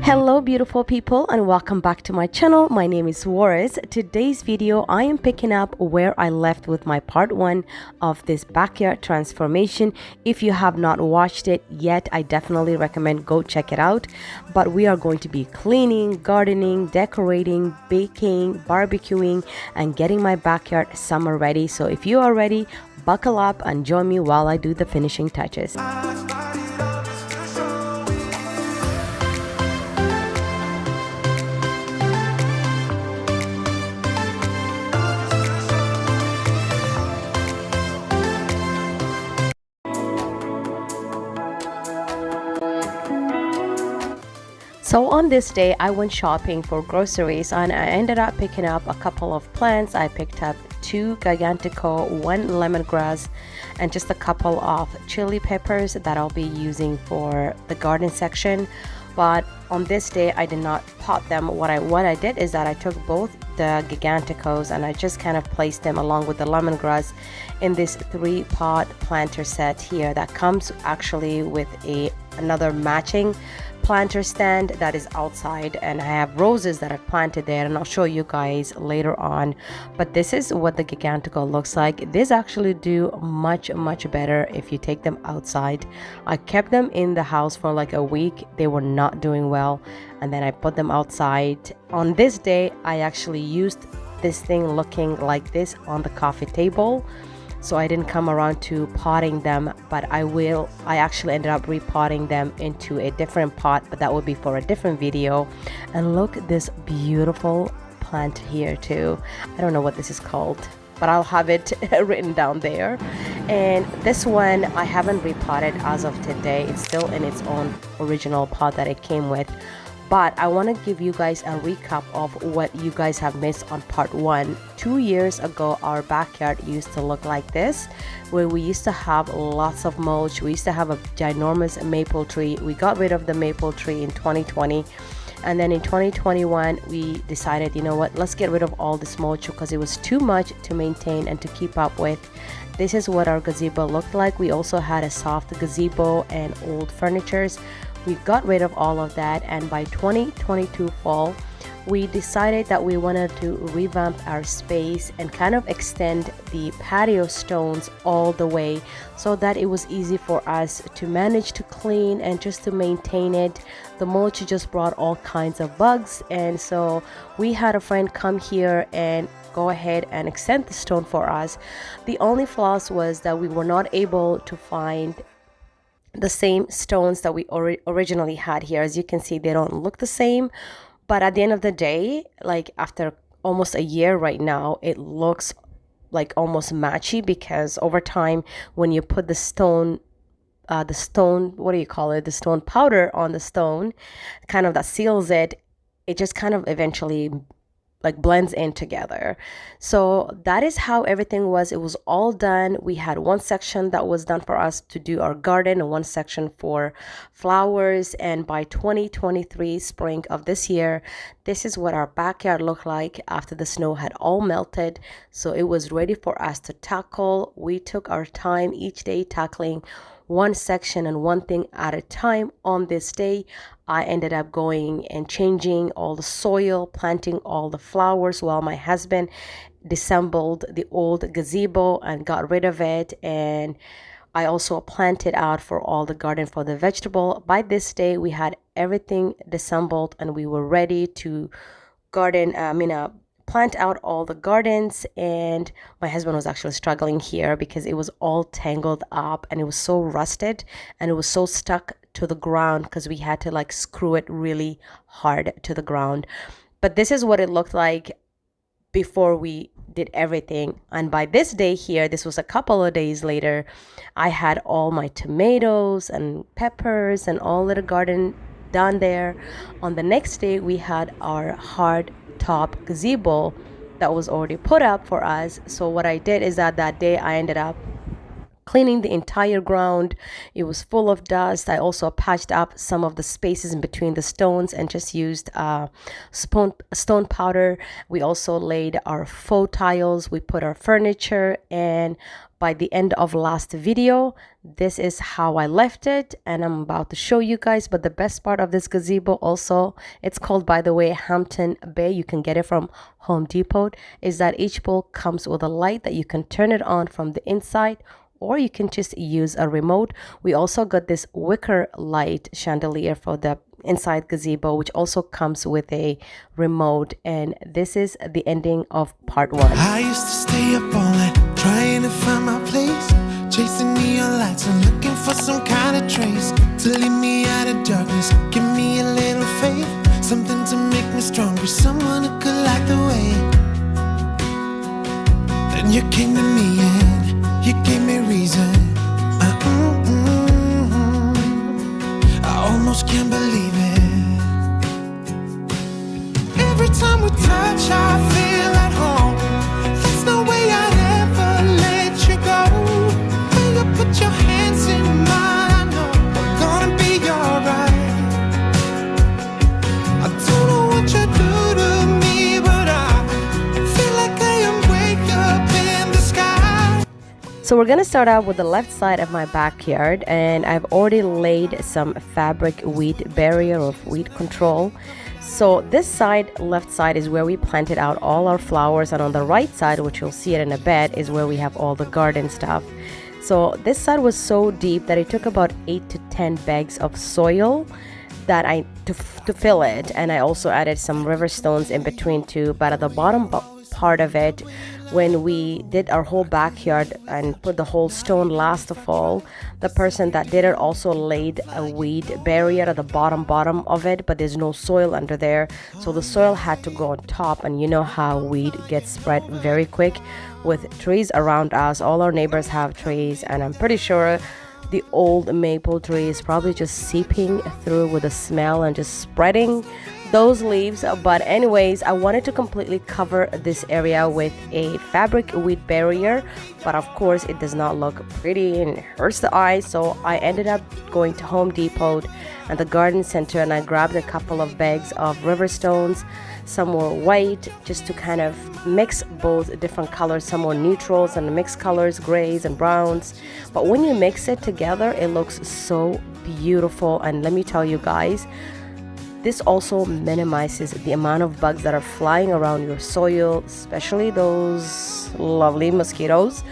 Hello beautiful people and welcome back to my channel. My name is Warris. Today's video I am picking up where I left with my part 1 of this backyard transformation. If you have not watched it yet, I definitely recommend go check it out. But we are going to be cleaning, gardening, decorating, baking, barbecuing, and getting my backyard summer ready. So if you are ready, buckle up and join me while I do the finishing touches. So on this day, I went shopping for groceries and I ended up picking up a couple of plants. I picked up 2 gigantico, 1 lemongrass, and just a couple of chili peppers that I'll be using for the garden section. But on this day, I did not pot them. What I did is that I took both the giganticos and I just kind of placed them along with the lemongrass in this 3-pot planter set here that comes actually with another matching planter stand that is outside, and I have roses that I've planted there and I'll show you guys later on. But this is what the gigantico looks like. These actually do much better if you take them outside. I kept them in the house for like a week. They were not doing well, and then I put them outside. On this day I actually used this thing looking like this on the coffee table, so I didn't come around to potting them, but I actually ended up repotting them into a different pot, but that would be for a different video. And look at this beautiful plant here too. I don't know what this is called, but I'll have it written down there. And this one I haven't repotted as of today. It's still in its own original pot that it came with. But I want to give you guys a recap of what you guys have missed on part 1. 2 years ago, our backyard used to look like this, where we used to have lots of mulch. We used to have a ginormous maple tree. We got rid of the maple tree in 2020. And then in 2021, we decided, you know what, let's get rid of all this mulch because it was too much to maintain and to keep up with. This is what our gazebo looked like. We also had a soft gazebo and old furnitures. We got rid of all of that, and by 2022 fall we decided that we wanted to revamp our space and kind of extend the patio stones all the way so that it was easy for us to manage to clean and just to maintain it. The mulch just brought all kinds of bugs, and so we had a friend come here and go ahead and extend the stone for us. The only flaws was that we were not able to find the same stones that we originally had here. As you can see, they don't look the same, but at the end of the day, like after almost a year right now, it looks like almost matchy, because over time when you put the stone what do you call it, the stone powder on the stone, kind of that seals it, it just kind of eventually like blends in together. So that is how everything was. It was all done. We had one section that was done for us to do our garden and one section for flowers, and by 2023 spring of this year, this is what our backyard looked like after the snow had all melted. So it was ready for us to tackle. We took our time each day tackling one section and one thing at a time. On this day, I ended up going and changing all the soil, planting all the flowers, while my husband disassembled the old gazebo and got rid of it. And I also planted out for all the garden for the vegetable. By this day, we had everything disassembled and we were ready to garden, plant out all the gardens. And my husband was actually struggling here because it was all tangled up and it was so rusted and it was so stuck to the ground because we had to like screw it really hard to the ground. But this is what it looked like before we did everything. And by this day here, this was a couple of days later, I had all my tomatoes and peppers and all of the garden done there. On the next day, we had our hard top gazebo that was already put up for us. So what I did is that day I ended up cleaning the entire ground. It was full of dust. I also patched up some of the spaces in between the stones and just used stone powder. We also laid our faux tiles. We put our furniture, and by the end of last video, this is how I left it, and I'm about to show you guys. But the best part of this gazebo also, it's called, by the way, Hampton Bay. You can get it from Home Depot. Is that each pole comes with a light that you can turn it on from the inside, or you can just use a remote. We also got this wicker light chandelier for the inside gazebo, which also comes with a remote. And this is the ending of part 1. I used to stay up all night trying to find my place, chasing neon lights and looking for some kind of trace to lead me out of darkness. Give me a little faith, something to make me stronger, someone who could light the way. Then you came to me and you gave me reason. I almost can't believe it. Every time we touch, I feel at home. There's no way I'd ever let you go. When you put your hands in mine, I know I'm gonna be alright. I don't know what you do to me, but I feel like I am way up in the sky. So we're gonna start out with the left side of my backyard, and I've already laid some fabric weed barrier or weed control. So this side, left side, is where we planted out all our flowers, and on the right side, which you'll see it in a bit, is where we have all the garden stuff. So this side was so deep that it took about 8 to 10 bags of soil that to fill it, and I also added some river stones in between too. But at the bottom part of it, when we did our whole backyard and put the whole stone last of all, the person that did it also laid a weed barrier at the bottom of it, but there's no soil under there, so the soil had to go on top. And you know how weed gets spread very quick with trees around us. All our neighbors have trees, and I'm pretty sure the old maple tree is probably just seeping through with the smell and just spreading those leaves. But anyways, I wanted to completely cover this area with a fabric weed barrier, but of course it does not look pretty and it hurts the eye. So I ended up going to Home Depot and the garden center, and I grabbed a couple of bags of river stones. Some were white, just to kind of mix both different colors. Some were neutrals and mixed colors, grays and browns. But when you mix it together, it looks so beautiful. And let me tell you guys, this also minimizes the amount of bugs that are flying around your soil, especially those lovely mosquitoes.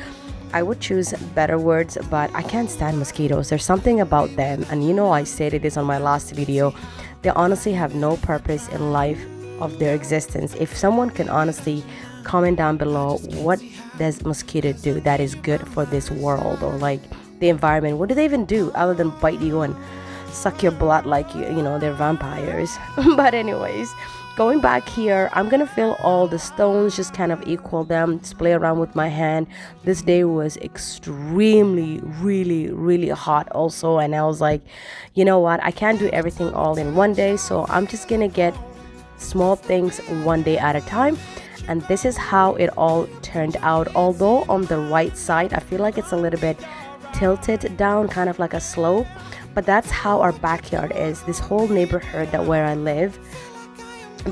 I would choose better words, but I can't stand mosquitoes. There's something about them, and you know I stated this on my last video. They honestly have no purpose in life of their existence. If someone can honestly comment down below, what does mosquito do that is good for this world or like the environment? What do they even do other than bite you and suck your blood like you know they're vampires? But anyways, going back here, I'm gonna fill all the stones, just kind of equal them, just play around with my hand. This day was extremely really hot also, and I was like, you know what, I can't do everything all in one day, so I'm just gonna get small things one day at a time. And this is how it all turned out. Although on the right side I feel like it's a little bit tilted down, kind of like a slope, but that's how our backyard is. This whole neighborhood that where I live,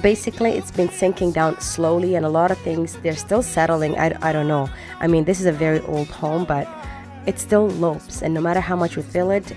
basically it's been sinking down slowly, and a lot of things, they're still settling. I don't know, I mean, this is a very old home, but it still slopes, and no matter how much we fill it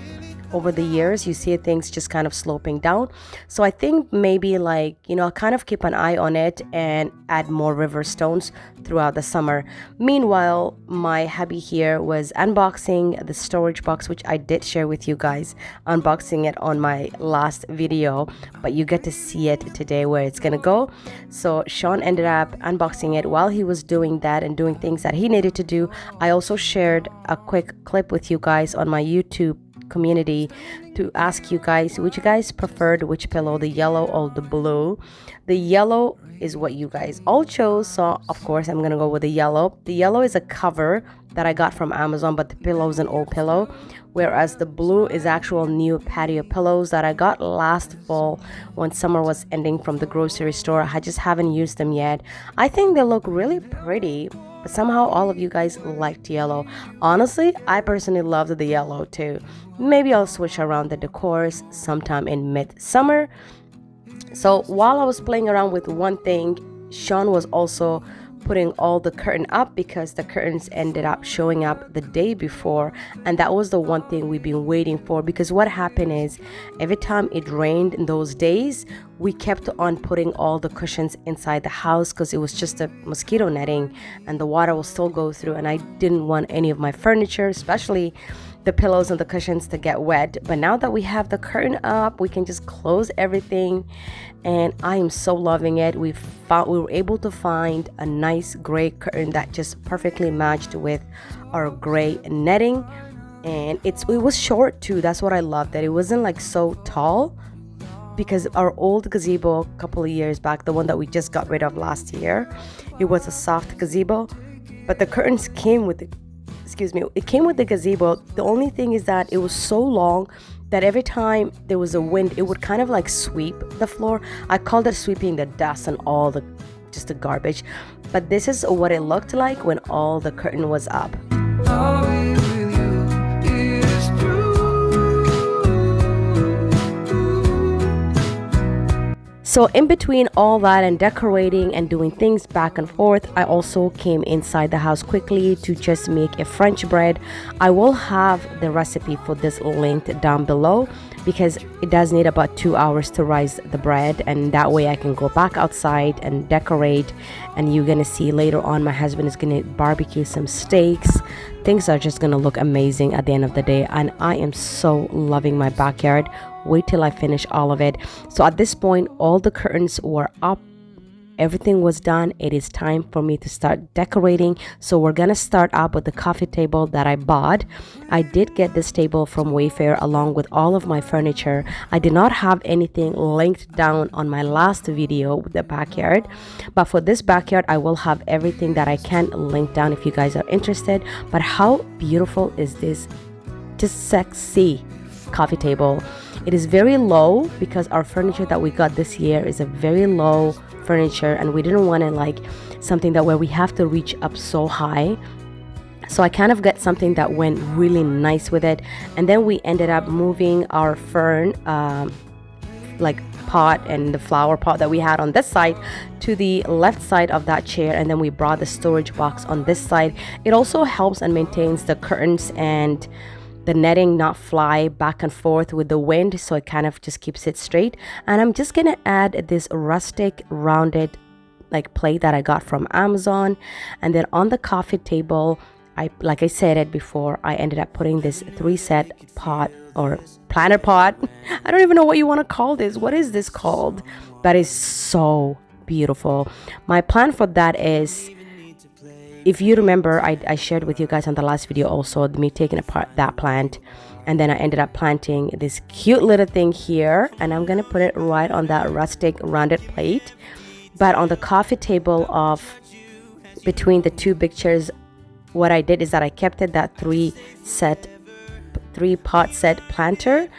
over the years, you see things just kind of sloping down. So I think maybe, like, you know, I'll kind of keep an eye on it and add more river stones throughout the summer. Meanwhile, my hubby here was unboxing the storage box, which I did share with you guys, unboxing it on my last video, but you get to see it today where it's gonna go. So Sean ended up unboxing it. While he was doing that and doing things that he needed to do, I also shared a quick clip with you guys on my YouTube community to ask you guys which you guys preferred, which pillow, the yellow or the blue. The yellow is what you guys all chose, so of course I'm gonna go with the yellow. The yellow is a cover that I got from Amazon, but the pillow is an old pillow, whereas the blue is actual new patio pillows that I got last fall when summer was ending from the grocery store. I just haven't used them yet. I think they look really pretty. but somehow all of you guys liked yellow. Honestly, I personally loved the yellow too. Maybe I'll switch around the decors sometime in mid-summer. So while I was playing around with one thing, Sean was also putting all the curtain up because the curtains ended up showing up the day before, and that was the one thing we've been waiting for. Because what happened is, every time it rained in those days, we kept on putting all the cushions inside the house because it was just a mosquito netting and the water will still go through, and I didn't want any of my furniture, especially the pillows and the cushions, to get wet. But now that we have the curtain up, we can just close everything, and I am so loving it. We were able to find a nice gray curtain that just perfectly matched with our gray netting, and it was short too. That's what I love, that it wasn't like so tall, because our old gazebo a couple of years back, the one that we just got rid of last year, it was a soft gazebo, but the curtains came with it came with the gazebo. The only thing is that it was so long that every time there was a wind, it would kind of like sweep the floor. I called it sweeping the dust and all the garbage. But this is what it looked like when all the curtain was up. So in between all that and decorating and doing things back and forth, I also came inside the house quickly to just make a French bread. I will have the recipe for this linked down below, because it does need about 2 hours to rise the bread, and that way I can go back outside and decorate. And you're gonna see later on, my husband is gonna barbecue some steaks. Things are just gonna look amazing at the end of the day, and I am so loving my backyard. Wait till I finish all of it. So at this point, all the curtains were up, everything was done. It is time for me to start decorating. So we're gonna start up with the coffee table that I bought. I did get this table from Wayfair along with all of my furniture. I did not have anything linked down on my last video with the backyard, but for this backyard I will have everything that I can link down if you guys are interested. But how beautiful is this just sexy coffee table? It is very low because our furniture that we got this year is a very low furniture, and we didn't want it like something that where we have to reach up so high. So I kind of got something that went really nice with it. And then we ended up moving our fern like pot and the flower pot that we had on this side to the left side of that chair, and then we brought the storage box on this side. It also helps and maintains the curtains and the netting not fly back and forth with the wind, so it kind of just keeps it straight. And I'm just gonna add this rustic rounded like plate that I got from Amazon. And then on the coffee table, like I said it before, I ended up putting this 3-set pot or planter pot. I don't even know what you want to call this. What is this called? That is so beautiful. My plan for that is, if you remember, I shared with you guys on the last video also me taking apart that plant, and then I ended up planting this cute little thing here, and I'm gonna put it right on that rustic rounded plate. But on the coffee table of between the two big chairs, what I did is that I kept it that 3-pot set planter,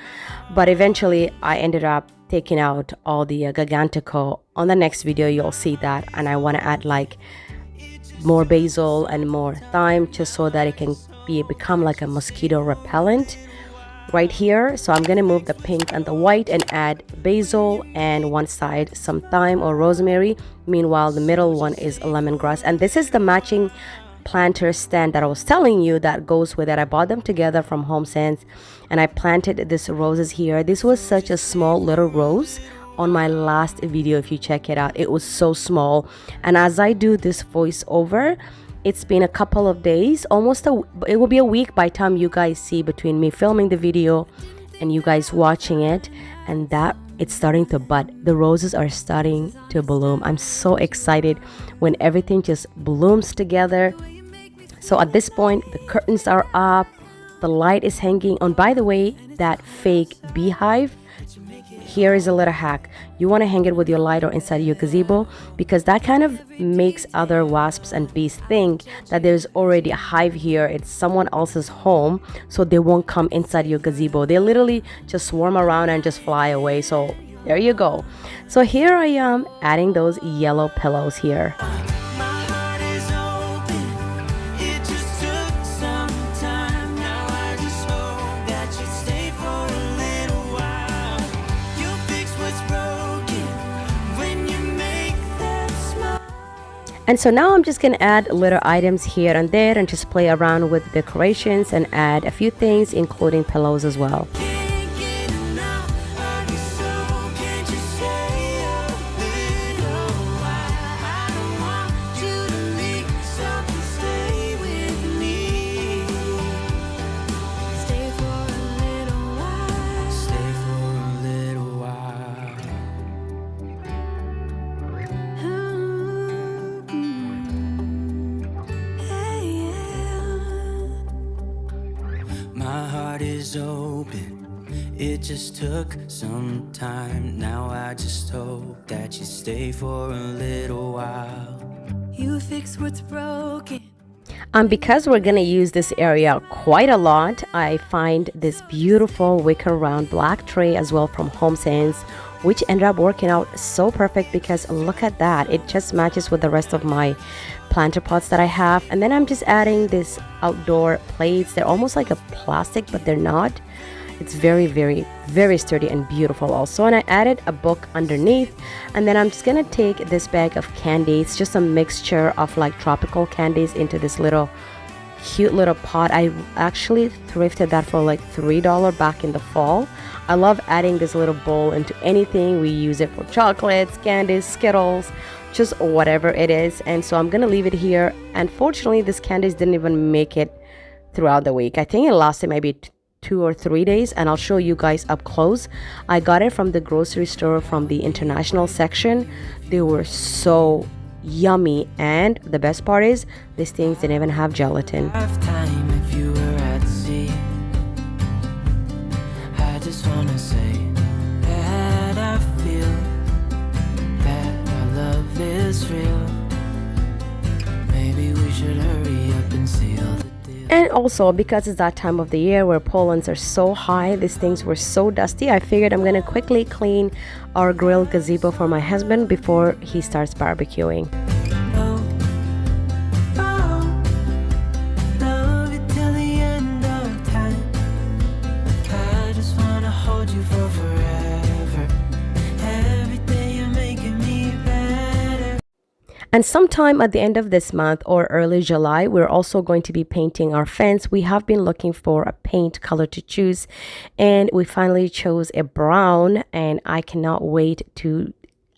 but eventually I ended up taking out all the Gigantico. On the next video you'll see that, and I want to add like more basil and more thyme just so that it can become like a mosquito repellent right here. So I'm gonna move the pink and the white and add basil, and one side some thyme or rosemary. Meanwhile, the middle one is lemongrass, and this is the matching planter stand that I was telling you that goes with it. I bought them together from HomeSense, and I planted these roses here. This was such a small little rose on my last video. If you check it out, it was so small. And as I do this voiceover, it's been a couple of days, it will be a week by the time you guys see between me filming the video and you guys watching it, and that it's starting to bud. The roses are starting to bloom. I'm so excited when everything just blooms together. So at this point, the curtains are up, the light is hanging on. By the way, that fake beehive, here is a little hack. You want to hang it with your light or inside your gazebo, because that kind of makes other wasps and bees think that there's already a hive here. It's someone else's home, so they won't come inside your gazebo. They literally just swarm around and just fly away. So there you go. So here I am adding those yellow pillows here. My heart is open, And so now I'm just gonna add little items here and there and just play around with decorations and add a few things, including pillows as well. Can't get enough of your soul. Can't you stay a little while? I don't want you to leave, so stay with me. Stay for a little while. Stay for a little while. Hey, yeah. My heart is open. It just took some time. Now I just hope that you stay for a little while. You fix what's broken. Because we're gonna use this area quite a lot, I find this beautiful wicker round black tray as well from HomeSense, which ended up working out so perfect because look at that, it just matches with the rest of my planter pots that I have. And then I'm just adding this outdoor plates. They're almost like a plastic, but they're not. It's very, very, very sturdy and beautiful also. And I added a book underneath. And then I'm just gonna take this bag of candies, just a mixture of like tropical candies, into this little cute little pot. I actually thrifted that for like $3 back in the fall. I love adding this little bowl into anything. We use it for chocolates, candies, Skittles, just whatever it is. And so I'm gonna leave it here. Unfortunately, this candies didn't even make it throughout the week. I think it lasted maybe 2 or 3 days, and I'll show you guys up close. I got it from the grocery store from the international section. They were so yummy, and the best part is these things didn't even have gelatin. Time if you were at sea. I just wanna say that I feel that our love is real. Maybe we should hurry up and seal the deal. And also, because it's that time of the year where pollens are so high, these things were so dusty, I figured I'm gonna quickly clean our grill gazebo for my husband before he starts barbecuing. Love you till the end of time. I just wanna hold you for forever. Every day you're making me better. And sometime at the end of this month or early July, we're also going to be painting our fence. We have been looking for a paint color to choose, and we finally chose a brown, and I cannot wait to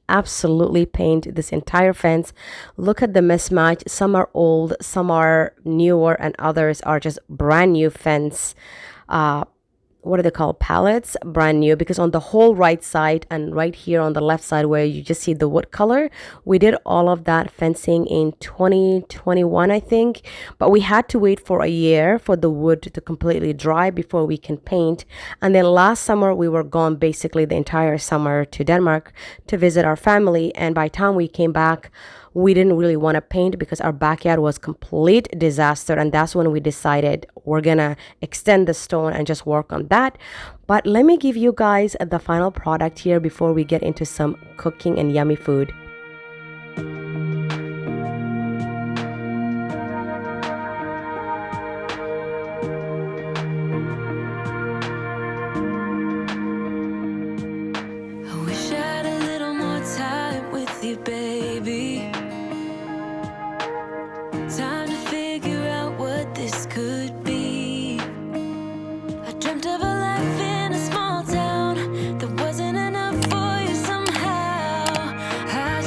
absolutely paint this entire fence. Look at the mismatch. Some are old, some are newer, and others are just brand new fence. What do they call, palettes, brand new, because on the whole right side and right here on the left side where you just see the wood color, we did all of that fencing in 2021 I think, but we had to wait for a year for the wood to completely dry before we can paint. And then last summer we were gone basically the entire summer to Denmark to visit our family, and by the time we came back, we didn't really want to paint because our backyard was complete disaster, and that's when we decided we're gonna extend the stone and just work on that. But let me give you guys the final product here before we get into some cooking and yummy food. I wish I had a little more time with you, baby. Time to figure out what this could be. I dreamt of a life in a small town that wasn't enough for you somehow. I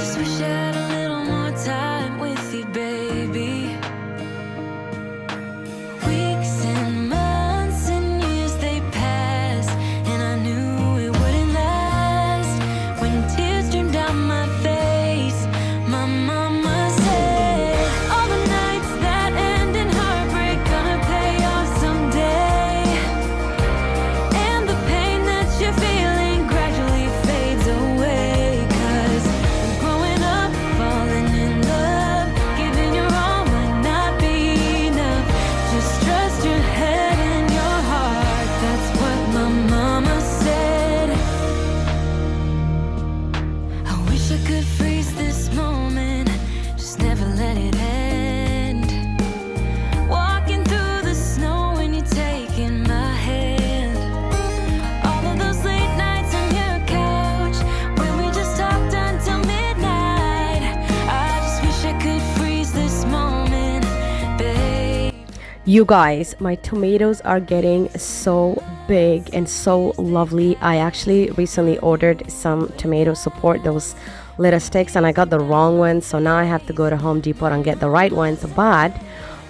You guys, my tomatoes are getting so big and so lovely. I actually recently ordered some tomato support, those little sticks, and I got the wrong ones. So now I have to go to Home Depot and get the right ones. But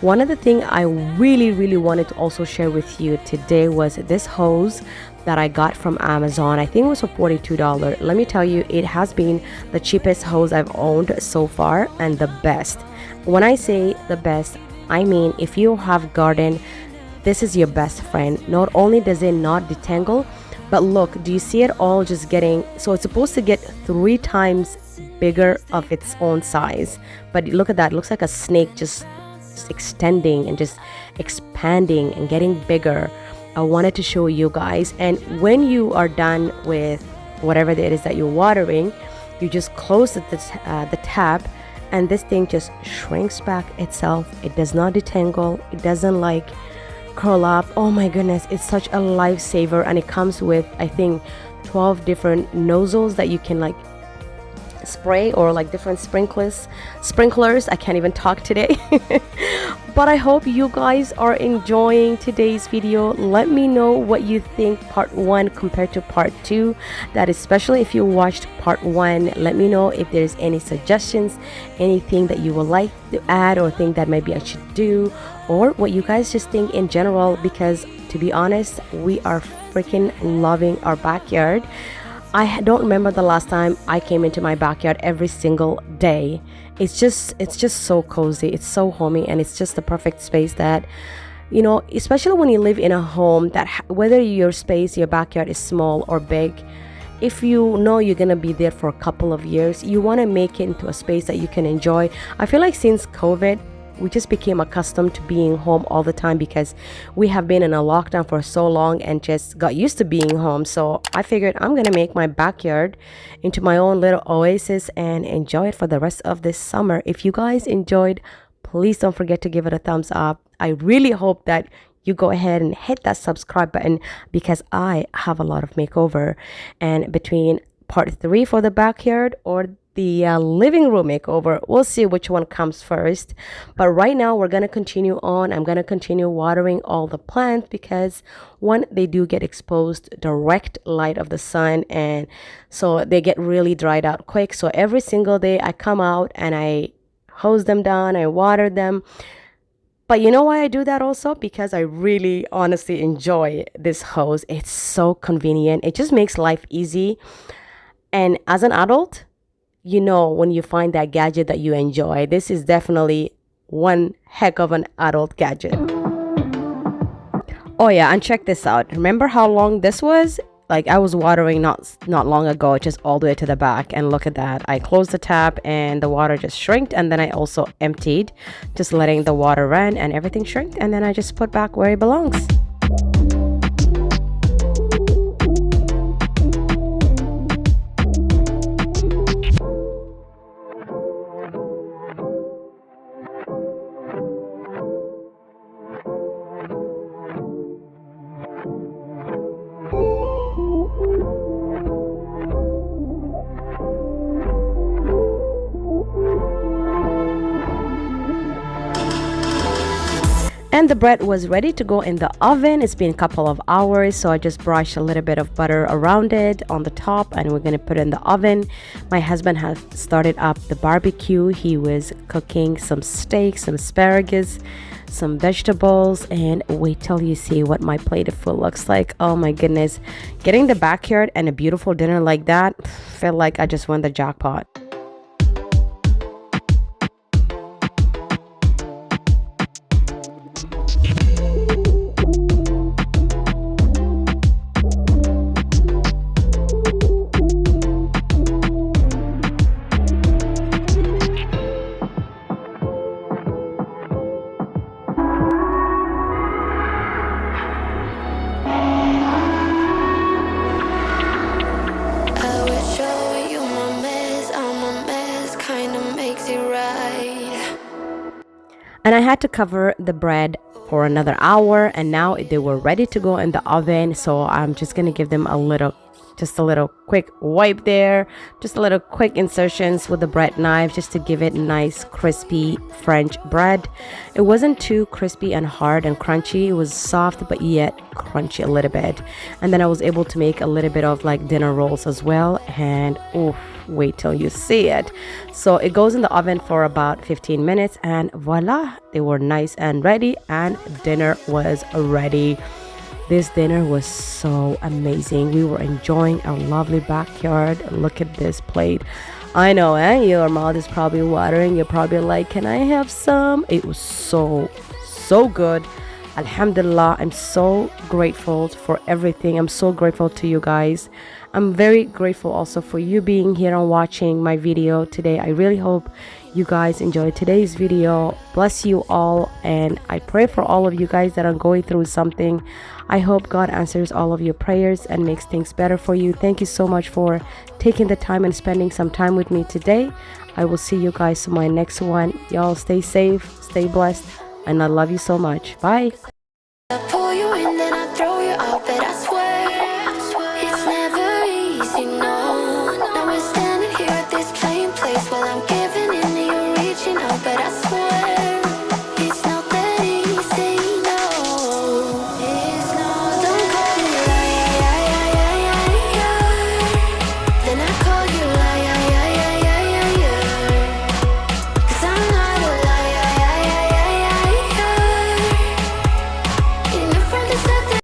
one of the things I really wanted to also share with you today was this hose that I got from Amazon. I think it was for $42. Let me tell you, it has been the cheapest hose I've owned so far and the best. When I say the best, I mean, if you have garden, this is your best friend. Not only does it not detangle, but look, do you see it all just getting, so it's supposed to get 3 times bigger of its own size. But look at that, it looks like a snake just extending and just expanding and getting bigger. I wanted to show you guys. And when you are done with whatever it is that you're watering, you just close the tab, and this thing just shrinks back itself. It does not detangle, it doesn't like curl up. Oh my goodness, it's such a lifesaver. And it comes with, I think, 12 different nozzles that you can like spray, or like different sprinklers. I can't even talk today. But I hope you guys are enjoying today's video. Let me know what you think part 1 compared to part 2. That especially if you watched part 1, let me know if there's any suggestions, anything that you would like to add or think that maybe I should do, or what you guys just think in general, because to be honest, we are freaking loving our backyard. I don't remember the last time I came into my backyard every single day. It's just so cozy, it's so homey, and it's just the perfect space that, you know, especially when you live in a home that whether your space, your backyard is small or big, if you know you're gonna be there for a couple of years, you want to make it into a space that you can enjoy. I feel like since COVID, we just became accustomed to being home all the time because we have been in a lockdown for so long and just got used to being home. So I figured I'm gonna make my backyard into my own little oasis and enjoy it for the rest of this summer. If you guys enjoyed, please don't forget to give it a thumbs up. I really hope that you go ahead and hit that subscribe button, because I have a lot of makeover, and between part 3 for the backyard or the living room makeover, we'll see which one comes first. But right now we're gonna continue on. I'm gonna continue watering all the plants because one, they do get exposed direct light of the sun, and so they get really dried out quick. So every single day I come out and I hose them down, I water them. But you know why I do that also? Because I really honestly enjoy this hose. It's so convenient, it just makes life easy. And as an adult, you know, when you find that gadget that you enjoy, this is definitely one heck of an adult gadget. Oh yeah, and check this out. Remember how long this was? Like, I was watering not long ago, just all the way to the back, and look at that. I closed the tap and the water just shrinked, and then I also emptied, just letting the water run, and everything shrinked, and then I just put back where it belongs. And the bread was ready to go in the oven. It's been a couple of hours, so I just brushed a little bit of butter around it on the top, and we're gonna put it in the oven. My husband has started up the barbecue. He was cooking some steak, some asparagus, some vegetables, and wait till you see what my plate of food looks like. Oh my goodness, getting the backyard and a beautiful dinner like that, felt like I just won the jackpot. And I had to cover the bread for another hour, and now they were ready to go in the oven. So I'm just gonna give them a little just a little quick wipe there, just a little quick insertions with the bread knife just to give it nice crispy French bread. It wasn't too crispy and hard and crunchy. It was soft but yet crunchy a little bit. And then I was able to make a little bit of like dinner rolls as well, and oh, wait till you see it. So it goes in the oven for about 15 minutes and voila, they were nice and ready, and dinner was ready. This dinner was so amazing. We were enjoying our lovely backyard. Look at this plate. I know, your mouth is probably watering. You're probably like, can I have some? It was so good. Alhamdulillah, I'm so grateful for everything. I'm so grateful to you guys. I'm very grateful also for you being here and watching my video today. I really hope you guys enjoyed today's video. Bless you all, and I pray for all of you guys that are going through something. I hope God answers all of your prayers and makes things better for you. Thank you so much for taking the time and spending some time with me today. I will see you guys in my next one. Y'all stay safe, stay blessed, and I love you so much. Bye. I pull you in, then I throw you out, but I swear it's never easy, no. Now we're standing here at this plain place while I'm giving in and you're reaching out, but I swear